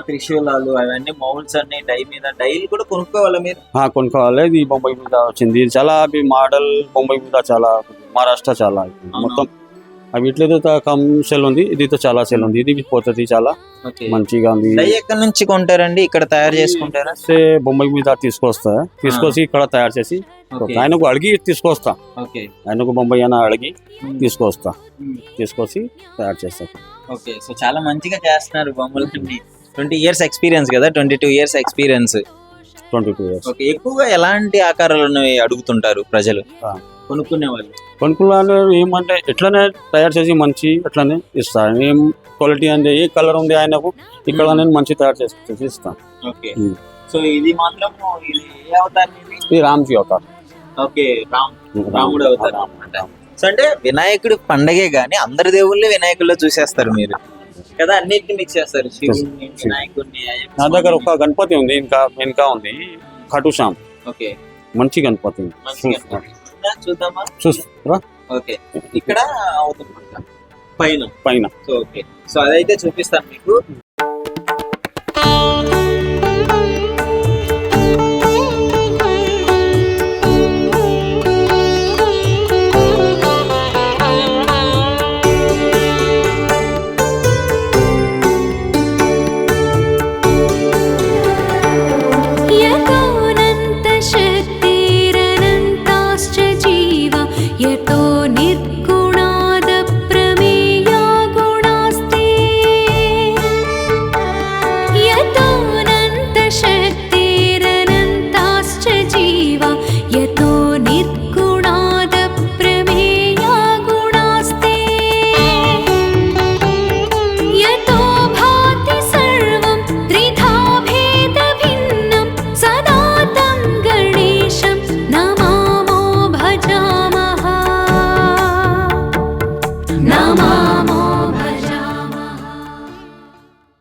త్రిశూలాలు అవన్నీ మౌల్డ్స్ అన్ని డై మీద. డైలు కూడా కొనుక్కోవాలా మీరు? కొనుక్కోవాలి. ఇది బొంబాయి మీద వచ్చింది. చాలా మోడల్ బొంబాయి మీద, చాలా మహారాష్ట్ర చాలా మొత్తం. అవి ఇట్లయితే కమ్ సెల్ ఉంది, ఇదితో చాలా సెల్ ఉంది. ఇది పోతుంది చాలా మంచిగా ఉంది. డై ఎక్కడి నుంచి కొంటారండి? ఇక్కడ తయారు చేసుకుంటారా? బొంబాయి మీద తీసుకొచ్చి ఇక్కడ తయారు చేసి ఆయనకు అడిగి తీసుకొస్తా. ఆయనకు బొంబాయి అయినా అడిగి తీసుకొచ్చి తయారు చేస్తా. ఓకే, సో చాలా మంచిగా చేస్తున్నారు బొమ్మలు. 20 years ఎక్స్పీరియన్స్ కదా? 22 years ఎక్స్పీరియన్స్. 22 years. ఓకే, ఎక్కువగా ఎలాంటి ఆకారాలను అడుగుతుంటారు ప్రజలు కొనుక్కునే వాళ్ళు? ఏమంటే ఎట్లనే తయారు చేసి మంచి అట్లనే ఇస్తా. ఏం క్వాలిటీ అంటే ఏ కలర్ ఉంది ఆయనకు ఇక్కడ నేను మంచి తయారు చేసి ఇస్తాను. ఓకే, సో ఇది మాత్రం ఇది ఏ అవతారం? ఇది రామ్జీ అవతారం. ఓకే, రాముడు అవతారం. సో అంటే వినాయకుడి పండగే గానీ అందరి దేవుళ్ళని వినాయకుల్లో చూసేస్తారు మీరు కదా, అన్నిటిని మిక్స్ చేస్తారు, శివుడిని వినాయకుడిని. నా దగ్గర ఒక గణపతి ఉంది, ఇంకా ఉంది ఖటుశ్యామ్, ఓకే, మంచి గణపతి ఉంది. చూద్దామా? చూస్తారా? ఓకే, ఇక్కడ అవుతుంది పైన పైన. సో ఓకే, సో అదైతే చూపిస్తాను మీకు.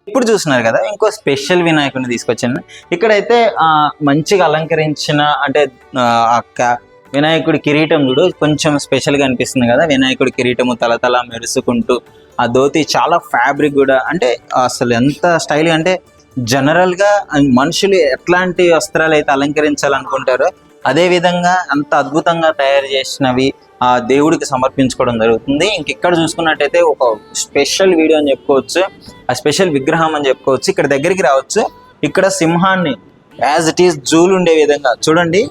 ఇప్పుడు చూస్తున్నారు కదా, ఇంకో స్పెషల్ వినాయకుడిని తీసుకొచ్చాను. ఇక్కడైతే మంచిగా అలంకరించిన అంటే వినాయకుడి కిరీటం చూడు కొంచెం స్పెషల్గా అనిపిస్తుంది కదా. వినాయకుడి కిరీటము తలతల మెరుసుకుంటూ, ఆ ధోతి చాలా ఫ్యాబ్రిక్ కూడా, అంటే అసలు ఎంత స్టైల్గా అంటే జనరల్గా మనుషులు ఎట్లాంటి వస్త్రాలు అయితే అలంకరించాలనుకుంటారో అదే విధంగా అంత అద్భుతంగా తయారు చేసినవి ఆ దేవుడికి సమర్పించుకోవడం జరుగుతుంది. ఇక్కడ చూసుకున్నట్టయితే ఒక స్పెషల్ వీడియో అని చెప్పుకోవచ్చు, ఆ స్పెషల్ విగ్రహం అని చెప్పుకోవచ్చు. ఇక్కడ దగ్గరికి రావచ్చు. ఇక్కడ సింహాన్ని యాజ్ ఇట్ ఈస్ జూలు ఉండే విధంగా చూడండి,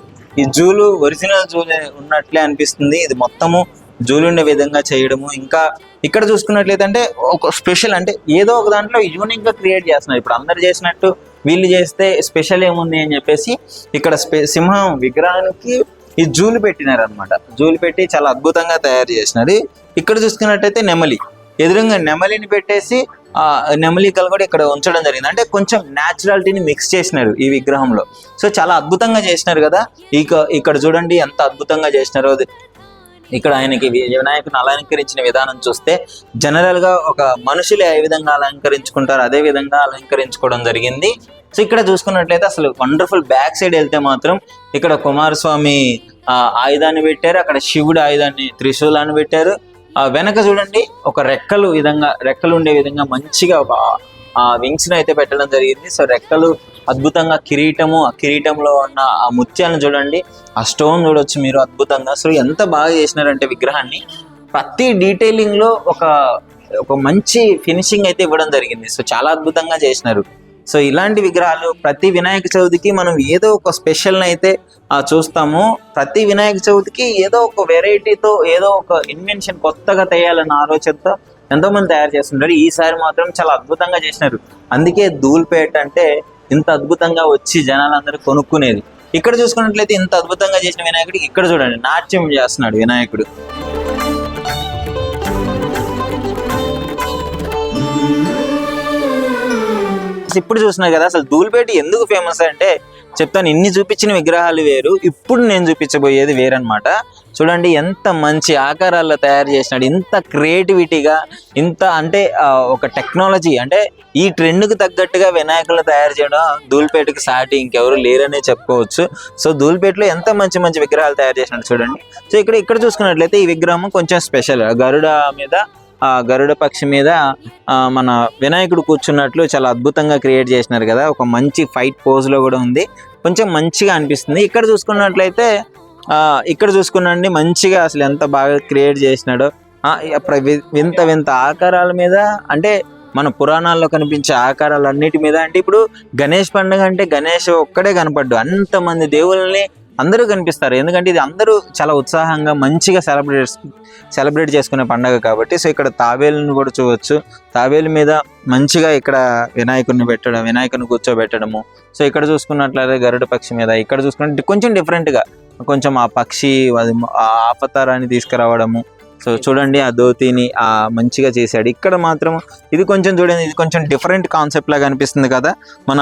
ఈ జూలు ఒరిజినల్ జూలు ఉన్నట్లే అనిపిస్తుంది. ఇది మొత్తము జూలు ఉండే విధంగా చేయడము. ఇంకా ఇక్కడ చూసుకున్నట్లయితే అంటే ఒక స్పెషల్, అంటే ఏదో ఒక దాంట్లో యూనిక్ గా క్రియేట్ చేస్తున్నారు. ఇప్పుడు అందరు చేసినట్టు వీళ్ళు చేస్తే స్పెషల్ ఏముంది అని చెప్పేసి ఇక్కడ సింహం విగ్రహానికి ఈ జూలు పెట్టినారు అనమాట. జూలు పెట్టి చాలా అద్భుతంగా తయారు చేసినారు. ఇక్కడ చూసుకున్నట్టయితే నెమలి, ఎదురుగా నెమలిని పెట్టేసి ఆ నెమలికలు కూడా ఇక్కడ ఉంచడం జరిగింది. అంటే కొంచెం న్యాచురాలిటీని మిక్స్ చేసినారు ఈ విగ్రహంలో. సో చాలా అద్భుతంగా చేసినారు కదా. ఇక్కడ చూడండి ఎంత అద్భుతంగా చేసినారో. ఇక్కడ ఆయనకి వినాయకుని అలంకరించిన విధానం చూస్తే జనరల్ గా ఒక మనుషులు ఏ విధంగా అలంకరించుకుంటారో అదే విధంగా అలంకరించుకోవడం జరిగింది. సో ఇక్కడ చూసుకున్నట్లయితే అసలు వండర్ఫుల్. బ్యాక్ సైడ్ వెళ్తే మాత్రం ఇక్కడ కుమారస్వామి ఆయుధాన్ని పెట్టారు, అక్కడ శివుడు ఆయుధాన్ని త్రిశూలాన్ని పెట్టారు. వెనక చూడండి ఒక రెక్కలు ఉండే విధంగా మంచిగా వింగ్స్ ని అయితే పెట్టడం జరిగింది. సో రెక్కలు అద్భుతంగా, కిరీటము, ఆ కిరీటంలో ఉన్న ఆ ముత్యాలను చూడండి, ఆ స్టోన్ చూడొచ్చు మీరు అద్భుతంగా. సో ఎంత బాగా చేసినారంటే విగ్రహాన్ని ప్రతి డీటెయిలింగ్ లో ఒక మంచి ఫినిషింగ్ అయితే ఇవ్వడం జరిగింది. సో చాలా అద్భుతంగా చేసినారు. సో ఇలాంటి విగ్రహాలు ప్రతి వినాయక చవితికి మనం ఏదో ఒక స్పెషల్ అయితే చూస్తాము. ప్రతి వినాయక చవితికి ఏదో ఒక వెరైటీతో, ఏదో ఒక ఇన్వెన్షన్ కొత్తగా తేయాలన్న ఆలోచనతో ఎంతో మంది తయారు చేస్తుంటారు. ఈసారి మాత్రం చాలా అద్భుతంగా చేసినారు. అందుకే ధూల్పేట అంటే ఇంత అద్భుతంగా వచ్చి జనాలందరూ కొనుక్కునేది. ఇక్కడ చూసుకున్నట్లయితే ఇంత అద్భుతంగా చేసిన వినాయకుడికి ఇక్కడ చూడండి నాట్యం చేస్తున్నాడు వినాయకుడు. ఇప్పుడు చూస్తున్నారు కదా, అసలు ధూల్పేట ఎందుకు ఫేమస్ అంటే చెప్తాను. ఇన్ని చూపించిన విగ్రహాలు వేరు, ఇప్పుడు నేను చూపించబోయేది వేరనమాట. చూడండి ఎంత మంచి ఆకారాల్లో తయారు చేసినాడు, ఇంత క్రియేటివిటీగా, ఇంత అంటే ఒక టెక్నాలజీ, అంటే ఈ ట్రెండ్కి తగ్గట్టుగా వినాయకులు తయారు చేయడం ధూల్పేటకి సాటి ఇంకెవరు లేరనే చెప్పుకోవచ్చు. సో ధూల్పేటలో ఎంత మంచి మంచి విగ్రహాలు తయారు చేసినాడు చూడండి. సో ఇక్కడ చూసుకున్నట్లయితే ఈ విగ్రహం కొంచెం స్పెషల్. గరుడ పక్షి మీద మన వినాయకుడు కూర్చున్నట్లు చాలా అద్భుతంగా క్రియేట్ చేసినారు కదా. ఒక మంచి ఫైట్ పోజ్ లో కూడా ఉంది, కొంచెం మంచిగా అనిపిస్తుంది. ఇక్కడ చూసుకున్నాండి మంచిగా అసలు ఎంత బాగా క్రియేట్ చేసినాడో. వింత ఆకారాల మీద, అంటే మన పురాణాల్లో కనిపించే ఆకారాలన్నిటి మీద. అంటే ఇప్పుడు గణేష్ పండుగ అంటే గణేష్ ఒక్కడే కనపడ్డు, అంతమంది దేవుళ్ళని అందరూ కనిపిస్తారు. ఎందుకంటే ఇది అందరూ చాలా ఉత్సాహంగా మంచిగా సెలబ్రేట్ చేసుకునే పండుగ కాబట్టి. సో ఇక్కడ తాబేలుని కూడా చూడవచ్చు. తాబేలు మీద మంచిగా ఇక్కడ వినాయకుని కూర్చోబెట్టడము. సో ఇక్కడ చూసుకున్నట్లయితే గరుడ పక్షి మీద, ఇక్కడ చూసుకున్నట్టు కొంచెం డిఫరెంట్గా కొంచెం ఆ పక్షి ఆపతారాన్ని తీసుకురావడము. సో చూడండి ఆ ధోతిని మంచిగా చేశాడు. ఇక్కడ మాత్రం ఇది కొంచెం చూడండి, ఇది కొంచెం డిఫరెంట్ కాన్సెప్ట్ లాగా అనిపిస్తుంది కదా. మన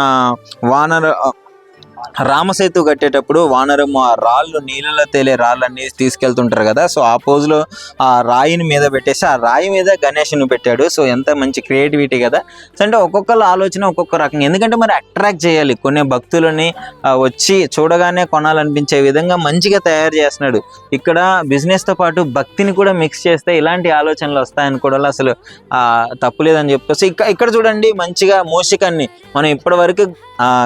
రామసేతు కట్టేటప్పుడు వానరము ఆ రాళ్ళు నీళ్ళలో తేలే రాళ్ళన్నీ తీసుకెళ్తుంటారు కదా, సో ఆ పోజులో ఆ రాయిని మీద పెట్టేసి ఆ రాయి మీద గణేష్ని పెట్టాడు. సో ఎంత మంచి క్రియేటివిటీ కదా. సో అంటే ఒక్కొక్కరు ఆలోచన ఒక్కొక్క రకంగా, ఎందుకంటే మరి అట్రాక్ట్ చేయాలి కొన్ని భక్తులని, వచ్చి చూడగానే కొనాలనిపించే విధంగా మంచిగా తయారు చేస్తున్నాడు. ఇక్కడ బిజినెస్తో పాటు భక్తిని కూడా మిక్స్ చేస్తే ఇలాంటి ఆలోచనలు వస్తాయని కూడా అసలు తప్పులేదని చెప్పుకోవచ్చు. ఇక్కడ చూడండి మంచిగా మూషికాన్ని మనం ఇప్పటి వరకు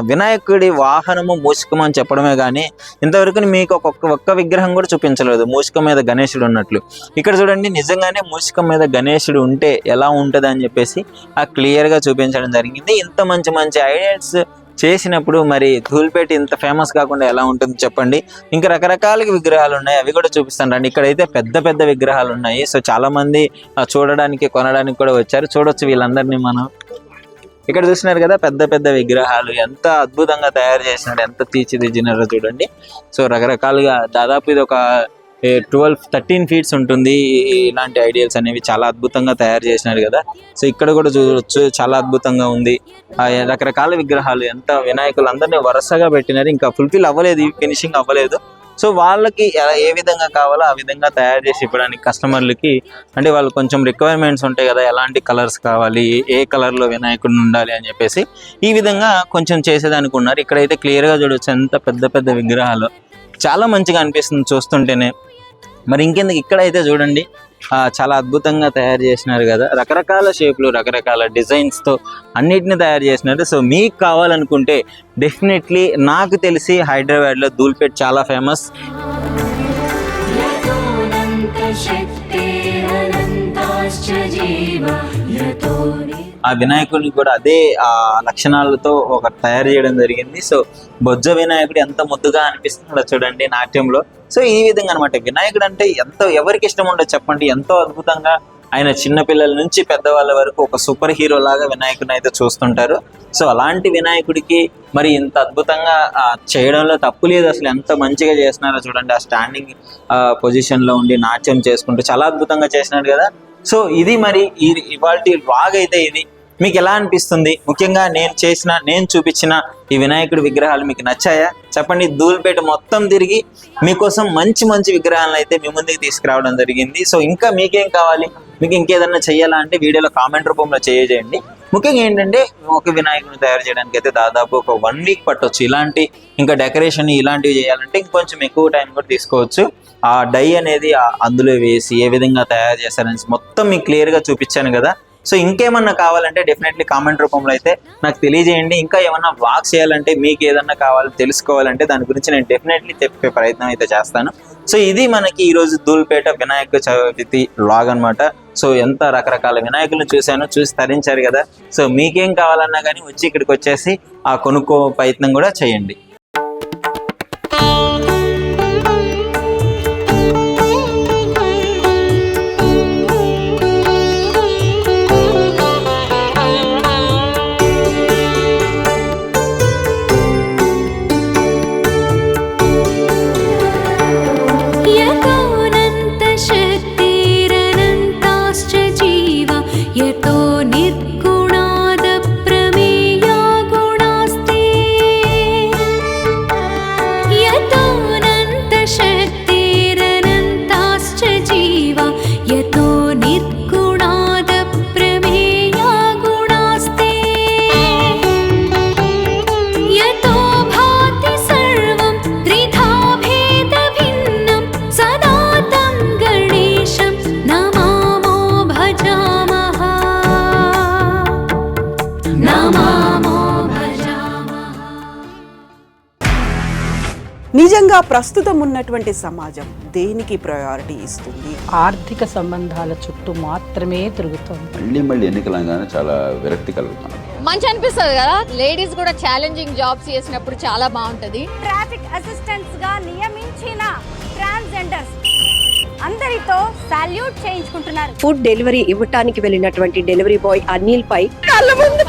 వినాయకుడి వాహనము మూషికం అని చెప్పడమే కానీ ఇంతవరకు మీకు ఒక్క విగ్రహం కూడా చూపించలేదు మూషికం మీద గణేశుడు ఉన్నట్లు. ఇక్కడ చూడండి నిజంగానే మూషికం మీద గణేశుడు ఉంటే ఎలా ఉంటుంది అని చెప్పేసి క్లియర్గా చూపించడం జరిగింది. ఇంత మంచి మంచి ఐడియాస్ చేసినప్పుడు మరి ధూల్పేట ఇంత ఫేమస్ కాకుండా ఎలా ఉంటుంది చెప్పండి. ఇంకా రకరకాల విగ్రహాలు ఉన్నాయి, అవి కూడా చూపిస్తాను రండి. ఇక్కడైతే పెద్ద పెద్ద విగ్రహాలు ఉన్నాయి. సో చాలా మంది చూడడానికి కొనడానికి కూడా వచ్చారు. చూడొచ్చు వీళ్ళందరినీ మనం. ఇక్కడ చూసినారు కదా పెద్ద పెద్ద విగ్రహాలు ఎంత అద్భుతంగా తయారు చేసినాడు, ఎంత తీర్చిదిద్దినారో చూడండి. సో రకరకాలుగా దాదాపు ఇది ఒక 12-13 ఫీట్స్ ఉంటుంది. ఇలాంటి ఐడియాస్ అనేవి చాలా అద్భుతంగా తయారు చేసినారు కదా. సో ఇక్కడ కూడా చూడవచ్చు చాలా అద్భుతంగా ఉంది. రకరకాల విగ్రహాలు ఎంత వినాయకులు అందరినీ వరుసగా పెట్టినారు. ఇంకా ఫుల్ఫిల్ అవ్వలేదు, ఫినిషింగ్ అవ్వలేదు. సో వాళ్ళకి ఏ విధంగా కావాలో ఆ విధంగా తయారు చేసి ఇవ్వడానికి కస్టమర్లకి, అంటే వాళ్ళు కొంచెం రిక్వైర్మెంట్స్ ఉంటాయి కదా, ఎలాంటి కలర్స్ కావాలి, ఏ కలర్లో వినాయకుడు ఉండాలి అని చెప్పేసి ఈ విధంగా కొంచెం చేసేదానికి ఉన్నారు. ఇక్కడైతే క్లియర్గా చూడవచ్చు ఎంత పెద్ద పెద్ద విగ్రహాలు, చాలా మంచిగా అనిపిస్తుంది చూస్తుంటేనే. మరి ఇంకెందుకు ఇక్కడైతే చూడండి చాలా అద్భుతంగా తయారు చేసినారు కదా, రకరకాల షేప్లు రకరకాల డిజైన్స్తో అన్నిటిని తయారు చేసినారు. సో మీకు కావాలనుకుంటే డెఫినెట్లీ నాకు తెలిసి హైదరాబాద్లో ధూల్పేట చాలా ఫేమస్. ఆ వినాయకుడిని కూడా అదే ఆ లక్షణాలతో ఒక తయారు చేయడం జరిగింది. సో బొజ్జ వినాయకుడు ఎంత ముద్దుగా అనిపిస్తున్నాడో చూడండి నాట్యంలో. సో ఈ విధంగా అనమాట వినాయకుడు అంటే ఎవరికి ఇష్టం ఉండదు చెప్పండి, ఎంతో అద్భుతంగా ఆయన చిన్నపిల్లల నుంచి పెద్దవాళ్ళ వరకు ఒక సూపర్ హీరో లాగా వినాయకుడిని అయితే చూస్తుంటారు. సో అలాంటి వినాయకుడికి మరి ఇంత అద్భుతంగా చేయడంలో తప్పు లేదు. అసలు ఎంత మంచిగా చేస్తున్నారో చూడండి, ఆ స్టాండింగ్ పొజిషన్లో ఉండి నాట్యం చేసుకుంటూ చాలా అద్భుతంగా చేసినారు కదా. సో ఇది మరి ఇవాళ వ్లాగ్ అయితే ఇది. మీకు ఎలా అనిపిస్తుంది? ముఖ్యంగా నేను చూపించిన ఈ వినాయకుడి విగ్రహాలు మీకు నచ్చాయా చెప్పండి. ధూల్పేట మొత్తం తిరిగి మీకోసం మంచి మంచి విగ్రహాలను అయితే మీ ముందుకు తీసుకురావడం జరిగింది. సో ఇంకా మీకేం కావాలి, మీకు ఇంకేదన్నా చెయ్యాలా అంటే వీడియోలో కామెంట్ రూపంలో చేయండి. ముఖ్యంగా ఏంటంటే ఒక వినాయకుడిని తయారు చేయడానికి అయితే దాదాపు ఒక 1 వీక్ పట్టవచ్చు. ఇలాంటి ఇంకా డెకరేషన్ ఇలాంటివి చేయాలంటే ఇంకొంచెం ఎక్కువ టైం కూడా తీసుకోవచ్చు. ఆ డై అనేది అందులో వేసి ఏ విధంగా తయారు చేస్తారని మొత్తం మీకు క్లియర్గా చూపించాను కదా. సో ఇంకేమన్నా కావాలంటే డెఫినెట్లీ కామెంట్ రూపంలో అయితే నాకు తెలియజేయండి. ఇంకా ఏమన్నా వ్లాగ్ చేయాలంటే మీకు ఏదన్నా కావాలి తెలుసుకోవాలంటే దాని గురించి నేను డెఫినెట్లీ చెప్పే ప్రయత్నం అయితే చేస్తాను. సో ఇది మనకి ఈరోజు ధూల్పేట వినాయక చవితి వ్లాగ్ అనమాట. సో ఎంత రకరకాల వినాయకులను చూసి తరించారు కదా. సో మీకేం కావాలన్నా కానీ వచ్చి ఇక్కడికి వచ్చేసి కొనుక్కో ప్రయత్నం కూడా చేయండి. నిజంగా ప్రస్తుతం ఉన్నటువంటి సమాజం దేనికి ప్రయారిటీ ఇస్తుంది? ఆర్థిక సంబంధాల చుట్టూ మాత్రమే తిరుగుతుంది. మళ్ళీ ఎన్నికలంగానే చాలా విరక్తి కలుగుతాను. మంచి అనిపిస్తుంది కదా, లేడీస్ కూడా ఛాలెంజింగ్ జాబ్స్ చేసినప్పుడు చాలా బాగుంటది. ట్రాఫిక్ అసిస్టెంట్స్ గా నియమించిన ట్రాన్స్జెండర్స్ అందరితో సాల్యూట్ చేయించుకుంటున్నారు. ఫుడ్ డెలివరీ ఇవ్వటానికి వెళ్ళినటువంటి డెలివరీ బాయ్ అనిల్ పై కళ్ళ ముందు